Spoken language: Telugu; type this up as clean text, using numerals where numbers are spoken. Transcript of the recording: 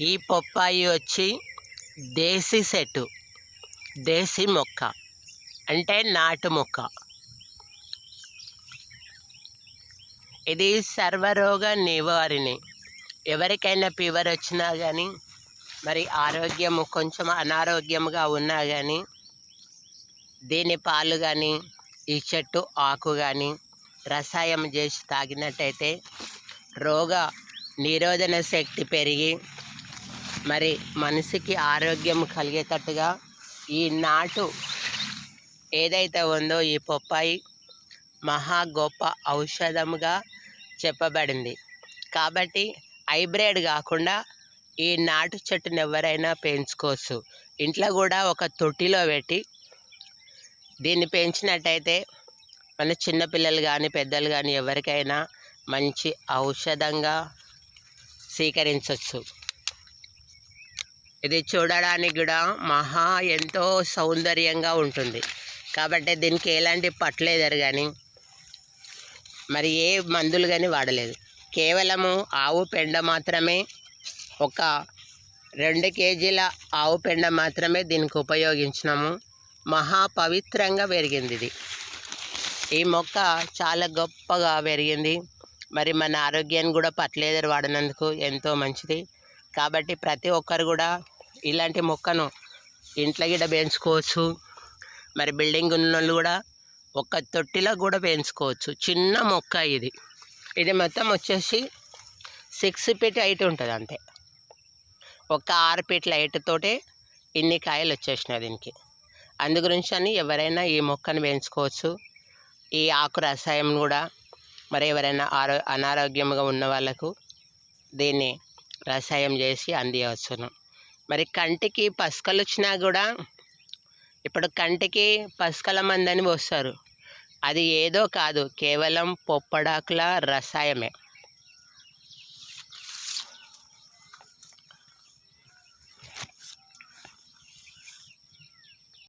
ఈ పప్పాయి వచ్చి దేశీ చెట్టు, దేశీ మొక్క అంటే నాటు మొక్క. ఇది సర్వరోగ నివారిణి. ఎవరికైనా ఫీవర్ వచ్చినా కానీ, మరి ఆరోగ్యము కొంచెం అనారోగ్యంగా ఉన్నా కానీ, దీని పాలు కానీ, ఈ చెట్టు ఆకు కానీ రసాయం చేసి తాగినట్టయితే రోగ నిరోధన శక్తి పెరిగి మరి మనిషికి ఆరోగ్యం కలిగేటట్టుగా ఈ నాటు ఏదైతే ఉందో ఈ పప్పాయి మహా గొప్ప ఔషధముగా చెప్పబడింది. కాబట్టి హైబ్రిడ్ కాకుండా ఈ నాటు చెట్టును ఎవరైనా పెంచుకోవచ్చు. ఇంట్లో కూడా ఒక తొట్టిలో పెట్టి దీన్ని పెంచినట్టయితే మన చిన్నపిల్లలు కానీ పెద్దలు కానీ ఎవరికైనా మంచి ఔషధంగా స్వీకరించవచ్చు. ఇది చూడడానికి కూడా మహా ఎంతో సౌందర్యంగా ఉంటుంది. కాబట్టి దీనికి ఎలాంటి పట్లేదరు కానీ మరి ఏ మందులు కానీ వాడలేదు. కేవలము ఆవు పెండ మాత్రమే, ఒక 2 కేజీల ఆవు పెండ మాత్రమే దీనికి ఉపయోగించినాము. మహా పవిత్రంగా పెరిగింది ఇది. ఈ మొక్క చాలా గొప్పగా పెరిగింది. మరి మన ఆరోగ్యాన్ని కూడా పట్లేదరు వాడినందుకు ఎంతో మంచిది. కాబట్టి ప్రతి ఒక్కరు కూడా ఇలాంటి మొక్కను ఇంట్లో గిడ పెంచుకోవచ్చు. మరి బిల్డింగ్ ఉన్న వాళ్ళు కూడా ఒక తొట్టిలో కూడా పెంచుకోవచ్చు. చిన్న మొక్క ఇది. ఇది మొత్తం వచ్చేసి 6 ఫీట్ హైట్ ఉంటుంది అంతే. ఒక 6 ఫీట్ల హైట్ తోటే ఇన్ని కాయలు వచ్చేసినాయి దీనికి. అందు గురించి అని ఎవరైనా ఈ మొక్కను పెంచుకోవచ్చు. ఈ ఆకు రసాయం కూడా మరి ఎవరైనా అనారోగ్యంగా ఉన్న వాళ్ళకు దీన్ని రసాయం చేసి అందియవచ్చును. మరి కంటికి పసుకలు వచ్చినా కూడా ఇప్పుడు కంటికి పసుకల మందని పోస్తారు. అది ఏదో కాదు, కేవలం పొప్పడాకుల రసాయమే.